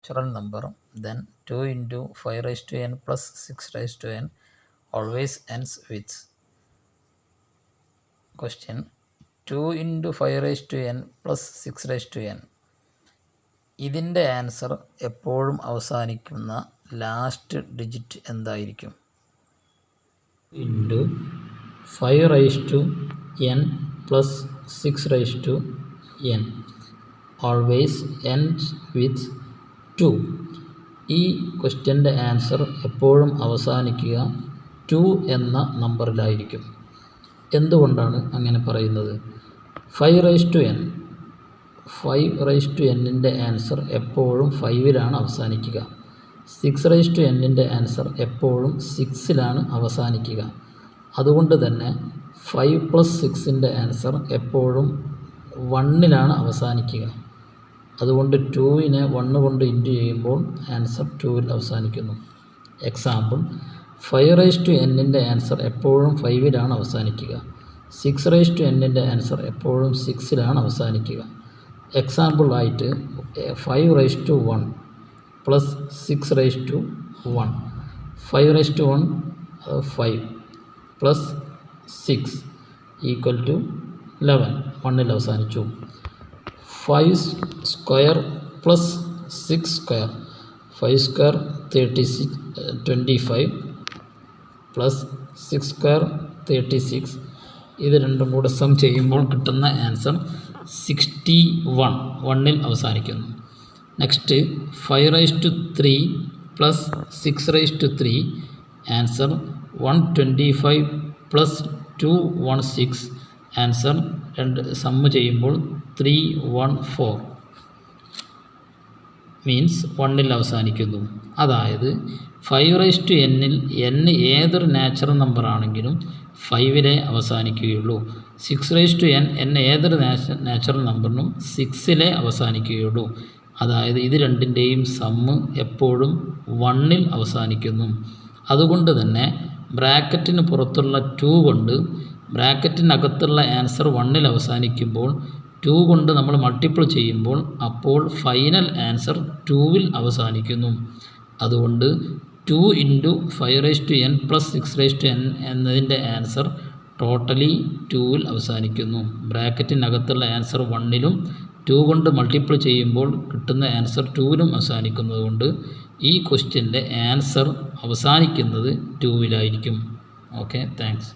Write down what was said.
natural number, then 2 into 5 raised to n plus 6 raised to n always ends with. Question: 2 into 5 raised to n plus 6 raised to n. ഇതിൻ്റെ answer എപ്പോഴും അവസാനിക്കുന്ന last digit എന്തായിരിക്കും? Into 5 raise to n plus 6 raise to n always ends with 2. ഈ ക്വസ്റ്റ്യൻ്റെ answer എപ്പോഴും അവസാനിക്കുക 2 എന്ന നമ്പറിലായിരിക്കും. എന്തുകൊണ്ടാണ് അങ്ങനെ പറയുന്നത്? 5 raise to n 5 raise to എന്നിൻ്റെ ആൻസർ എപ്പോഴും 5ലാണ് അവസാനിക്കുക. 6 റൈസ് ടു എന്നിൻ്റെ ആൻസർ എപ്പോഴും 6ലാണ് അവസാനിക്കുക. അതുകൊണ്ട് തന്നെ 5 പ്ലസ് 6ൻ്റെ ആൻസർ എപ്പോഴും 1ലാണ് അവസാനിക്കുക. അതുകൊണ്ട് 2നെ 1 കൊണ്ട് ഇൻറ്റു ചെയ്യുമ്പോൾ ആൻസർ 2ൽ അവസാനിക്കുന്നു. എക്സാമ്പിൾ: 5 റൈസ് ടു എന്നിൻ്റെ ആൻസർ എപ്പോഴും 5ലാണ് അവസാനിക്കുക. 6 റൈസ് ടു എന്നിൻ്റെ ആൻസർ എപ്പോഴും 6ലാണ് അവസാനിക്കുക. എക്സാമ്പിൾ ആയിട്ട് 5 raise to 1 plus 6 raise to 1. 5 raise to 1 5 plus 6 equal to 11. 1ൽ അവസാനിച്ചു. 5 square plus 6 square 5 square 25 plus 6 square 36. ഇത് രണ്ടും കൂടെ സം ചെയ്യുമ്പോൾ കിട്ടുന്ന ആൻസർ 61. 1ൽ അവസാനിക്കുന്നു. Next 5 raise to 3 plus 6 raise to 3 answer 125 plus 216. Answer രണ്ട് സമ്മ് ചെയ്യുമ്പോൾ 314 മീൻസ് 1ൽ അവസാനിക്കുന്നു. അതായത് 5 റൈസ് ടു എന്നിൽ n ഏതൊരു നാച്ചുറൽ നമ്പർ ആണെങ്കിലും 5ലെ അവസാനിക്കുകയുള്ളൂ. 6 റൈസ് ടു n ഏതൊരു നാച്ചുറൽ നമ്പറിനും 6ലെ അവസാനിക്കുകയുള്ളൂ. അതായത് ഇത് രണ്ടിൻ്റെയും സമ്മ് എപ്പോഴും 1ൽ അവസാനിക്കുന്നു. അതുകൊണ്ട് തന്നെ ബ്രാക്കറ്റിന് പുറത്തുള്ള 2 കൊണ്ട് ബ്രാക്കറ്റിനകത്തുള്ള ആൻസർ 1ൽ അവസാനിക്കുമ്പോൾ 2 കൊണ്ട് നമ്മൾ മൾട്ടിപ്പിൾ ചെയ്യുമ്പോൾ അപ്പോൾ ഫൈനൽ ആൻസർ 2ൽ അവസാനിക്കുന്നു. അതുകൊണ്ട് 2 into 5 raise to n plus 6 raise to n എന്നതിൻ്റെ ആൻസർ ടോട്ടലി 2ൽ അവസാനിക്കുന്നു. ബ്രാക്കറ്റിനകത്തുള്ള ആൻസർ 1ലും 2 കൊണ്ട് മൾട്ടിപ്പിൾ ചെയ്യുമ്പോൾ കിട്ടുന്ന ആൻസർ 2ലും അവസാനിക്കുന്നത് കൊണ്ട് ഈ ക്വസ്റ്റ്യൻ്റെ ആൻസർ അവസാനിക്കുന്നത് 2ലായിരിക്കും. Okay, thanks.